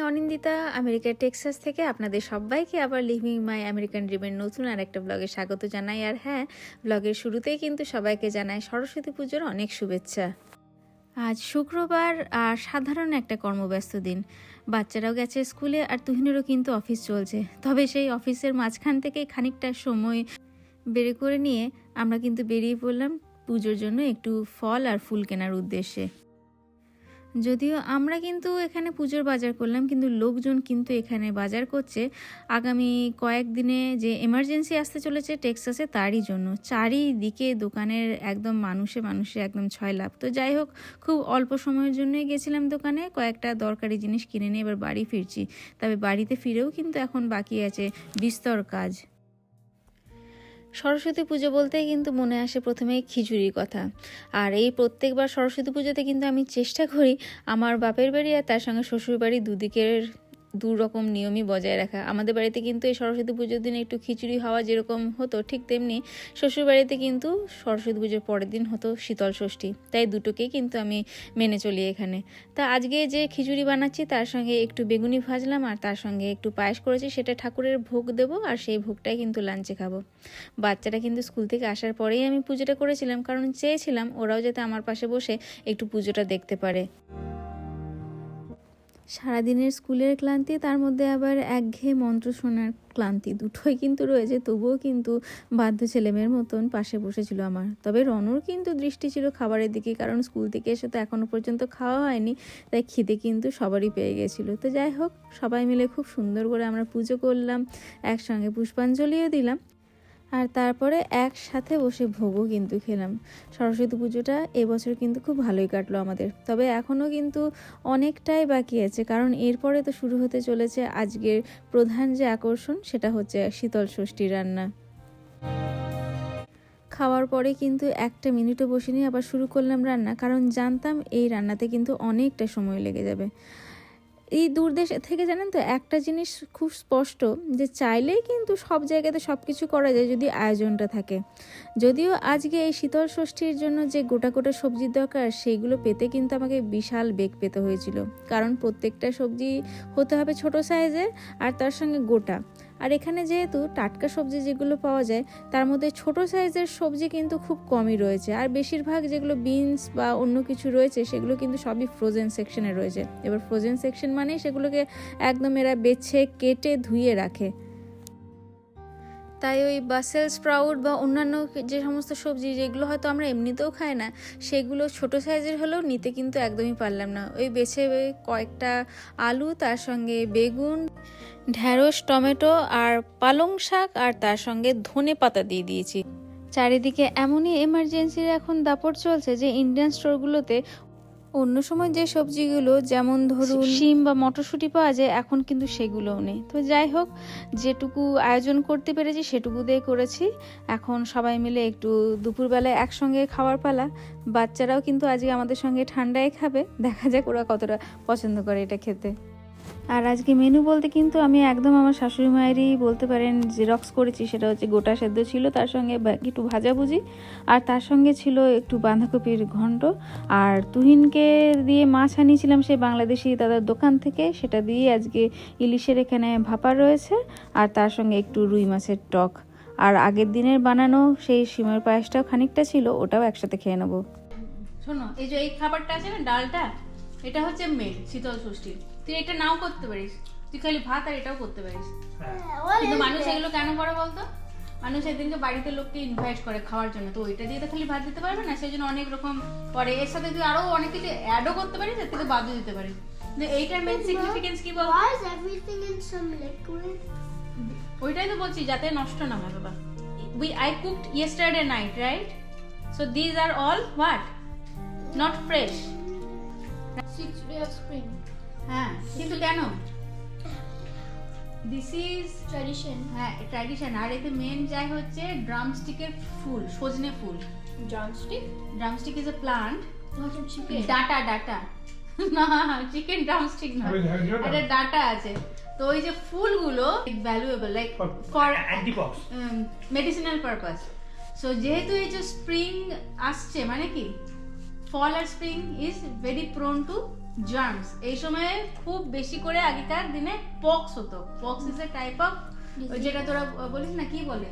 অনিন্দিতা আমেরিকার টেক্সাস থেকে আপনাদের সবাইকে আবার লিভিং মাই আমেরিকান ড্রিমের নতুন আর একটা ব্লগে স্বাগত জানাই। আর হ্যাঁ, ব্লগের শুরুতেই কিন্তু সবাইকে জানাই সরস্বতী পুজোর অনেক শুভেচ্ছা। আজ শুক্রবার আর সাধারণ একটা কর্মব্যস্ত দিন। বাচ্চারাও গেছে স্কুলে আর তুহিনেরও কিন্তু অফিস চলছে। তবে সেই অফিসের মাঝখান থেকেই খানিকটা সময় বের করে নিয়ে আমরা কিন্তু বেরিয়ে পড়লাম পুজোর জন্য একটু ফল আর ফুল কেনার উদ্দেশ্যে। যদিও আমরা কিন্তু এখানে পুজোর বাজার করলাম, কিন্তু লোকজন কিন্তু এখানে বাজার করছে আগামী কয়েকদিনে যে এমার্জেন্সি আসতে চলেছে টেক্সাসে তারই জন্য। চারিদিকে দোকানের একদম মানুষে একদম ছয়লাভ। তো যাই হোক, খুব অল্প সময়ের জন্যই গেছিলাম দোকানে, কয়েকটা দরকারি জিনিস কিনে নিয়ে এবার বাড়ি ফিরছি। তবে বাড়িতে ফিরেও কিন্তু এখন বাকি আছে বিস্তর কাজ। সরস্বতী পুজো বলতেই কিন্তু মনে আসে প্রথমেই খিচুড়ির কথা। আর এই প্রত্যেকবার সরস্বতী পুজোতে কিন্তু আমি চেষ্টা করি আমার বাপের বাড়ি আর তার সঙ্গে শ্বশুর বাড়ি দুদিকের দু রকম নিয়মই বজায় রাখা। আমাদের বাড়িতে কিন্তু এই সরস্বতী পুজোর দিন একটু খিচুড়ি হওয়া যেরকম হতো, ঠিক তেমনি শ্বশুর বাড়িতে কিন্তু সরস্বতী পুজোর পরের দিন হতো শীতল ষষ্ঠী। তাই দুটোকেই কিন্তু আমি মেনে চলি এখানে। তা আজকে যে খিচুড়ি বানাচ্ছি তার সঙ্গে একটু বেগুনি ভাজলাম আর তার সঙ্গে একটু পায়েস করেছি, সেটা ঠাকুরের ভোগ দেব আর সেই ভোগটাই কিন্তু লাঞ্চে খাবো। বাচ্চারা কিন্তু স্কুল থেকে আসার পরেই আমি পুজোটা করেছিলাম, কারণ চেয়েছিলাম ওরাও যাতে আমার পাশে বসে একটু পুজোটা দেখতে পারে। সারাদিনের স্কুলের ক্লান্তি, তার মধ্যে আবার একঘেয়ে মন্ত্র শোনার ক্লান্তি, দুটোই কিন্তু রয়েছে। তবুও কিন্তু বাধ্য ছেলেমেয়ের মতন পাশে বসেছিল আমার। তবে রনর কিন্তু দৃষ্টি ছিল খাবারের দিকে, কারণ স্কুল থেকে এসে তো এখনও পর্যন্ত খাওয়া হয়নি, তাই খিদে কিন্তু সবারই পেয়ে গেছিলো। তো যাই হোক, সবাই মিলে খুব সুন্দর করে আমরা পুজো করলাম, একসঙ্গে পুষ্পাঞ্জলিও দিলাম আর তারপরে একসাথে বসে ভোগও কিন্তু খেলাম। সরস্বতী পুজোটা এবছর কিন্তু খুব ভালোই কাটলো আমাদের। তবে এখনও কিন্তু অনেকটাই বাকি আছে, কারণ এরপরে তো শুরু হতে চলেছে আজকের প্রধান যে আকর্ষণ, সেটা হচ্ছে শীতল ষষ্ঠী রান্না। খাওয়ার পরে কিন্তু একটা মিনিটও বসিনি, আবার শুরু করলাম রান্না, কারণ জানতাম এই রান্নাতে কিন্তু অনেকটা সময় লেগে যাবে। এই দূরদেশ থেকে জানেন তো একটা জিনিস খুব স্পষ্ট, যে চাইলেই কিন্তু সব জায়গাতে সব কিছু করা যায় যদি আয়োজনটা থাকে। যদিও আজকে এই শীতল ষষ্ঠীর জন্য যে গোটা সবজির দরকার, সেইগুলো পেতে কিন্তু আমাকে বিশাল বেগ পেতে হয়েছিল, কারণ প্রত্যেকটা সবজি হতে হবে ছোট সাইজের আর তার সঙ্গে গোটা। আর এখানে যেহেতু টাটকা সবজি যেগুলো পাওয়া যায়, তার মধ্যে ছোট সাইজের সবজি কিন্তু খুব কমই রয়েছে, আর বেশিরভাগ যেগুলো বিনস বা অন্য কিছু রয়েছে সেগুলো কিন্তু সবই ফ্রোজেন সেকশনে রয়েছে। এবার ফ্রোজেন সেকশন মানে সেগুলোকে একদম এরা বেছে কেটে ধুয়ে রাখে। তাই ওই বাসেল স্প্রাউট বা অন্যান্য যে সমস্ত সবজি যেগুলো হয়তো আমরা এমনিতেও খাই না, সেগুলো ছোট সাইজের হলেও নিতে কিন্তু একদমই পারলাম না। ওই বেছে কয়েকটা আলু, তার সঙ্গে বেগুন, ঢ্যাঁড়স, টমেটো আর পালং শাক আর তার সঙ্গে ধনে পাতা দিয়ে দিয়েছি। চারিদিকে এমনই এমার্জেন্সির এখন দাপট চলছে যে ইন্ডিয়ান স্টোরগুলোতে অন্য সময় যে সবজিগুলো যেমন ধরুন শিম বা মটরশুঁটি পাওয়া যায়, এখন কিন্তু সেগুলোও নেই। তো যাই হোক, যেটুকু আয়োজন করতে পেরেছি সেটুকু দিয়ে করেছি। এখন সবাই মিলে একটু দুপুরবেলায় একসঙ্গে খাওয়ার পালা। বাচ্চারাও কিন্তু আজকে আমাদের সঙ্গে ঠান্ডায় খাবে, দেখা যাক ওরা কতটা পছন্দ করে এটা খেতে। আর আজকে মেনু বলতে কিন্তু আমি একদম আমার শাশুড়ি মায়েরই বলতে পারেন জেরক্স করেছি। সেটা হচ্ছে গোটা সেদ্ধ ছিল, তার সঙ্গে একটু ভাজাভুজি, আর তার সঙ্গে ছিল একটু বাঁধাকপির ঘন্ট। আর তুহিনকে দিয়ে মাছ আনিয়েছিলাম সেই বাংলাদেশি দাদার দোকান থেকে, সেটা দিয়ে আজকে ইলিশের এখানে ভাপা রয়েছে, আর তার সঙ্গে একটু রুই মাছের টক। আর আগের দিনের বানানো সেই সিমের পায়েসটাও খানিকটা ছিল, ওটাও একসাথে খেয়ে নেবো। শোনো, এই যে এই খাবারটা আছে না, ডালটা, এটা হচ্ছে মেন শীতল ষষ্ঠীর। তুই এটা নাও করতে পারিস, তুই খালি ভাত আর এটাও করতে পারিস। কিন্তু মানুষ এগুলো কেন করে বলতো? মানুষ এদিনকে বাড়িতে লোককে ইনভাইট করে খাওয়ার জন্য, তো ওইটা দিয়ে তো খালি ভাত দিতে পারবে না, সেই জন্য অনেক রকম করে। এর সাথে তুই আরো অনেক কিছু অ্যাডও করতে পারিস, এর থেকে বাদও দিতে পারিস। কিন্তু এইটার মেন সিগনিফিকেন্স কি বলতো? Why is everything in some liquid? ওইটাই তো বলছি, যাতে নষ্ট না হয় বাবা। I cooked yesterday night, right? So these are all what? Not fresh. 6 days of spring. হ্যাঁ, কিন্তু কেন? This is Tradition. হ্যাঁ ট্র্যাডিশন। আর এতে মেন যাই হচ্ছে ড্রামস্টিকের ফুল, সজনে ফুল। Drumstick? Drumstick is a plant. Not a chicken. ডাটা না, চিকেন ড্রামস্টিক না, এটা ডাটা আছে। তো ওই যে ফুলগুলো valuable, like for antipox, medicinal purpose. So যেহেতু এই যে স্প্রিং আসছে, মানে কি ফল আর spring is very prone to germs. এই সময় খুব বেশি করে আগেকার দিনে পক্স হতো। Pox is a type of, যেটা তোরা বলিস না কি বলে,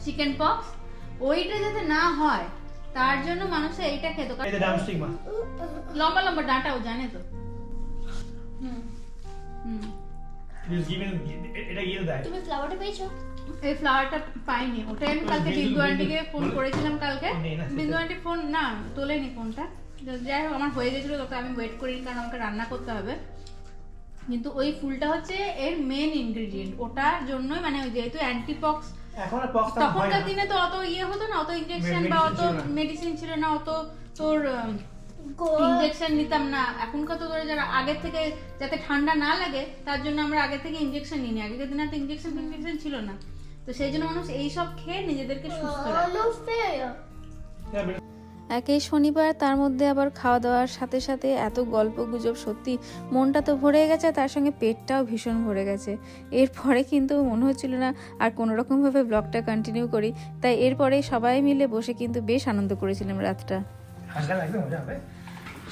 চিকেন পক্স। ওইটা যাতে না হয় তার জন্য মানুষ এইটা খেত। লম্বা লম্বা ডাঁটাও জানে তো। তুমি ফ্লাওয়ারটা পেয়েছো? এই ফ্লাওয়ারটা পাইনি, ওটাই আমি কালকে বিন্দু আন্টিকে ফোন করেছিলাম কালকে। বিন্দু আন্টি ফোন না তোলেনি ফোনটা। যাই হোক আমার হয়ে গেছিলো, তোকে আমি ওয়েট করিনি কারণ আমাকে রান্না করতে হবে। কিন্তু ওই ফুলটা হচ্ছে এর মেন ইনগ্রেডিয়েন্ট, ওটার জন্যই মানে যেহেতু অ্যান্টিপক্স। তখনকার দিনে তো অত ইয়ে হতো না, অত ইনজেকশন বা অত মেডিসিন ছিল না, অত তোর ইনজেকশন নিতাম না। এখনকার তো তোরা যারা আগের থেকে যাতে ঠান্ডা না লাগে তার জন্য আমরা আগে থেকে ইনজেকশন নিই নি। আগেকার দিনে তো ইনজেকশন ছিল না, তো সেই জন্য মানুষ এইসব খেয়ে নিজেদেরকে সুস্থ রাখে। একই শনিবার, তার মধ্যে আবার খাওয়া দাওয়ার সাথে সাথে এত গল্প গুজব, সত্যি মনটা তো ভরে গেছে, তার সঙ্গে পেটটাও ভীষণ ভরে গেছে। এরপরে কিন্তু মনে হচ্ছিল না আর কোনো রকমভাবে ব্লগটা কন্টিনিউ করি, তাই এরপরে সবাই মিলে বসে কিন্তু বেশ আনন্দ করেছিলাম রাতটা।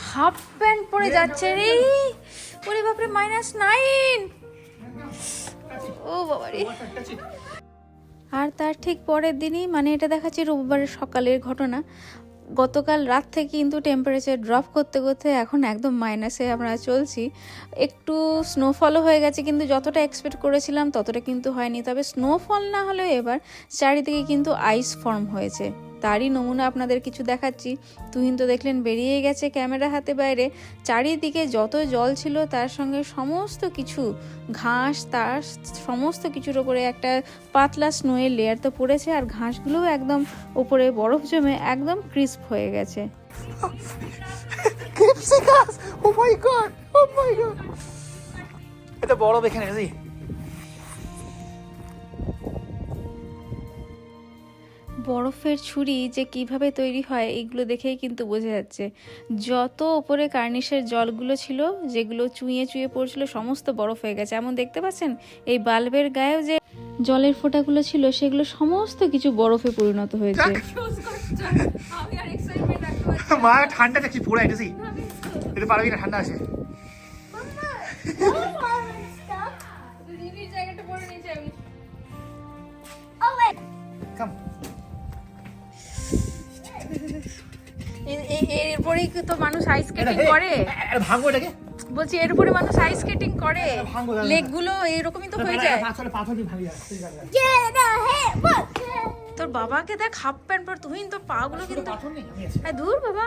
হাফ প্যান্ট পরে যাচ্ছে রে, ওরে বাপরে -9। ও বাবা রে। আর তার ঠিক পরের দিনই, মানে এটা দেখাচ্ছি রোববারের সকালের ঘটনা, গতকাল রাত থেকে কিন্তু টেম্পারেচার ড্রপ করতে করতে এখন একদম মাইনাসে আমরা চলছি। একটু স্নোফলও হয়ে গেছে, কিন্তু যতটা এক্সপেক্ট করেছিলাম ততটা কিন্তু হয়নি। তবে স্নোফল না হলেও এবার চারিদিকে কিন্তু আইস ফর্ম হয়েছে, তারই নমুনা আপনাদের কিছু দেখাচ্ছি। তুহিন তো দেখলেন বেরিয়ে গেছে ক্যামেরা হাতে বাইরে। চারিদিকে যত জল ছিল তার সঙ্গে সমস্ত কিছু ঘাস, তার সমস্ত কিছুর ওপরে একটা পাতলা স্নোয়ের লেয়ার তো পড়েছে, আর ঘাসগুলোও একদম ওপরে বরফ জমে একদম ক্রিস্প হয়ে গেছে। এটা বড় দেখে নেছি। বরফের ছুরি যে কিভাবে তৈরি হয় এগুলো দেখেই কিন্তু বোঝা যাচ্ছে। যত ওপরে কার্নিশের জলগুলো ছিল, যেগুলো চুঁয়ে চুঁয়ে পড়ছিল, সমস্ত বরফ হয়ে গেছে। এমন দেখতে পাচ্ছেন এই বাল্বের গায়েও যে জলের ফোঁটাগুলো ছিল সেগুলো সমস্ত কিছু বরফে পরিণত হয়েছে। মা ঠান্ডা দেখছি পুরো এসেছি, এটা পারবি না, ঠান্ডা আছে। এরপরেই তো মানুষ আইস স্কেটিং করে। ভাঙবো এটাকে, বলছি এর উপরে মানুষ আইস স্কেটিং করে, লেগগুলো এরকমই তো হয়ে যায়। পাথর দিয়ে ভাঙি তোর বাবাকে দেখ হাফ প্যান্ট পর, তুই তোর পা গুলো কিন্তু পাথর নেই, আমি আছি। দূর বাবা,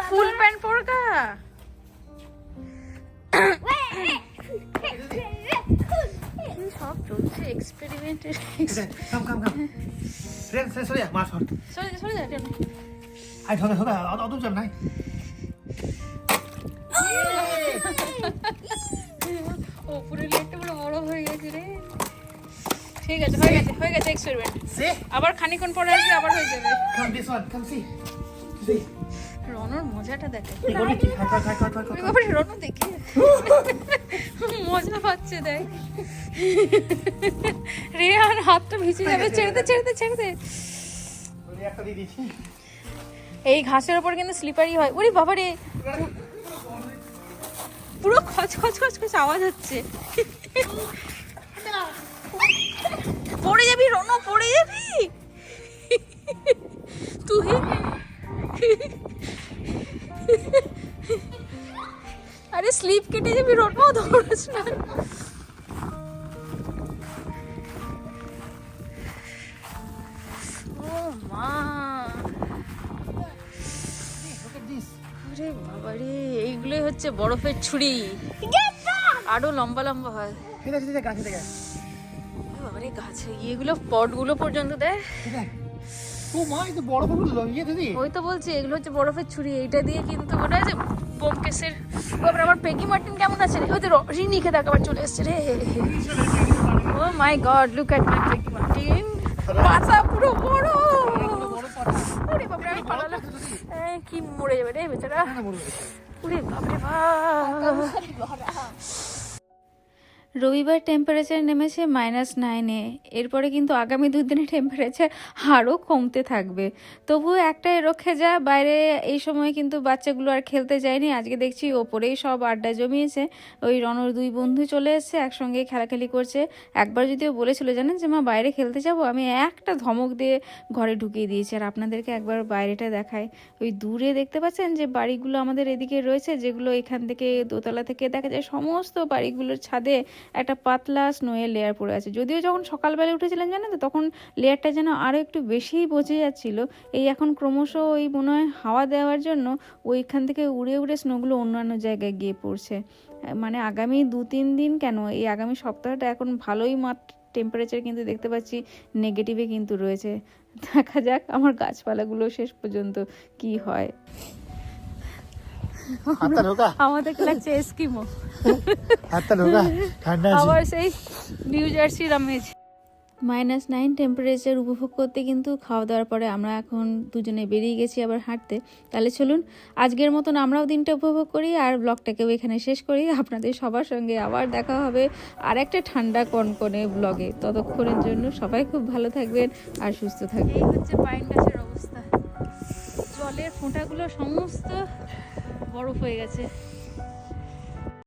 ফুল প্যান্ট পর গা। সব চলছে এক্সপেরিমেন্ট। কাম কাম কাম ফ্রেন্ড ফ্রেন্ড সরে যা, মা সর সরে যা। আই ধরে ধরে অত যাব নাই। ওপরে লেটটা পুরো বড় হয়ে গেছে রে। ঠিক আছে, হয়ে গেছে এক্সপেরিমেন্ট। সে আবার খানিকক্ষণ পরে আসবে, আবার হয়ে যাবে। Come this one, come see see রনর মজাটা দেখে। এগুলো কি খাই বাবারে, রনু দেখি মজা পাচ্ছে, দেখ রেহান হাতটা ভিজে যাবে। ছেড়ে দে। ওই একটা দিয়ে দিছি। এই ঘাসের উপর কিন্তু স্লিপারি হয়। ওরে বাবারে, পুরো খচ আওয়াজ হচ্ছে। পড়ে যাবি রনু, পড়ে যাবি তুই। আরে স্লিপ কেটে যাবি রনু, দৌড়াস না। ও মা, আরে বাবারে, এইগুলোই হচ্ছে বরফের ছুরি, আরো লম্বা লম্বা হয়। গাছে থেকে বাবারে, গাছে এগুলো পটগুলো পর্যন্ত দেয়। ও মা, এই তো বড় বড় ইয়ে দিদি। ওই তো বলছি এগুলো হচ্ছে বরফের ছুরি। এইটা দিয়ে কিন্তু মনে হয় যে বোমকেসের। বাবারে, আমার পেগি মার্টিন কেমন আছে রে? ওই তো রিনি খেতে আবার চলে এসছে রে। Oh my god, look at my Peggy Martin, পাতা পুরো বড়। ওরে বাবারে, আমি পালালাম। কি মরে যাবে রে বেচারা। ওরে বাবারে বাবা। রবিবার টেম্পারেচার নেমেছে -9-এ। এরপরে কিন্তু আগামী দুদিনে টেম্পারেচার আরও কমতে থাকবে। তবুও একটাই রক্ষে যা, বাইরে এই সময় কিন্তু বাচ্চাগুলো আর খেলতে যায়নি। আজকে দেখছি ওপরেই সব আড্ডা জমিয়েছে। ওই রনর 2 বন্ধু চলে এসছে, একসঙ্গে খেলাখেলি করছে। একবার যদিও বলেছিল জানেন যে মা বাইরে খেলতে যাব, আমি একটা ধমক দিয়ে ঘরে ঢুকিয়ে দিয়েছি। আর আপনাদেরকে একবার বাইরেটা দেখায়। ওই দূরে দেখতে পাচ্ছেন যে বাড়িগুলো আমাদের এদিকে রয়েছে, যেগুলো এখান থেকে দোতলা থেকে দেখা যায় সমস্ত বাড়িগুলোর ছাদে একটা পাতলা স্নোয়ের লেয়ার পড়ে আছে। যদিও যখন সকালবেলা উঠেছিলাম জানেন তো, তখন লেয়ারটা যেন আরও একটু বেশিই বোঝা যাচ্ছিল। এই এখন ক্রমশ ওই মনে হয় হাওয়া দেওয়ার জন্য ওইখান থেকে উড়ে উড়ে স্নোগুলো অন্যান্য জায়গায় গিয়ে পড়ছে। মানে আগামী 2-3 দিন কেন, এই আগামী সপ্তাহটা এখন ভালোই টেম্পারেচার কিন্তু দেখতে পাচ্ছি নেগেটিভে কিন্তু রয়েছে। দেখা যাক আমার গাছপালাগুলো শেষ পর্যন্ত কি হয়। আমাদের লাগছে এস্কিমো, আবার সেই নিউ জার্সির আমেজ। -9 টেম্পারেচার উপভোগ করতে কিন্তু খাওয়া দাওয়ার পরে আমরা এখন দুজনে বেরিয়ে গেছি আবার হাঁটতে। তাহলে চলুন আজকের মতন আমরাও দিনটা উপভোগ করি আর ব্লগটাকেও এখানে শেষ করি। আপনাদের সবার সঙ্গে আবার দেখা হবে আর একটা ঠান্ডা কনকনে ব্লগে। ততক্ষণের জন্য সবাই খুব ভালো থাকবেন আর সুস্থ থাকবেন। এই হচ্ছে পাইন গাছের অবস্থা, জলের ফোঁটাগুলো সমস্ত বরফ হয়ে গেছে।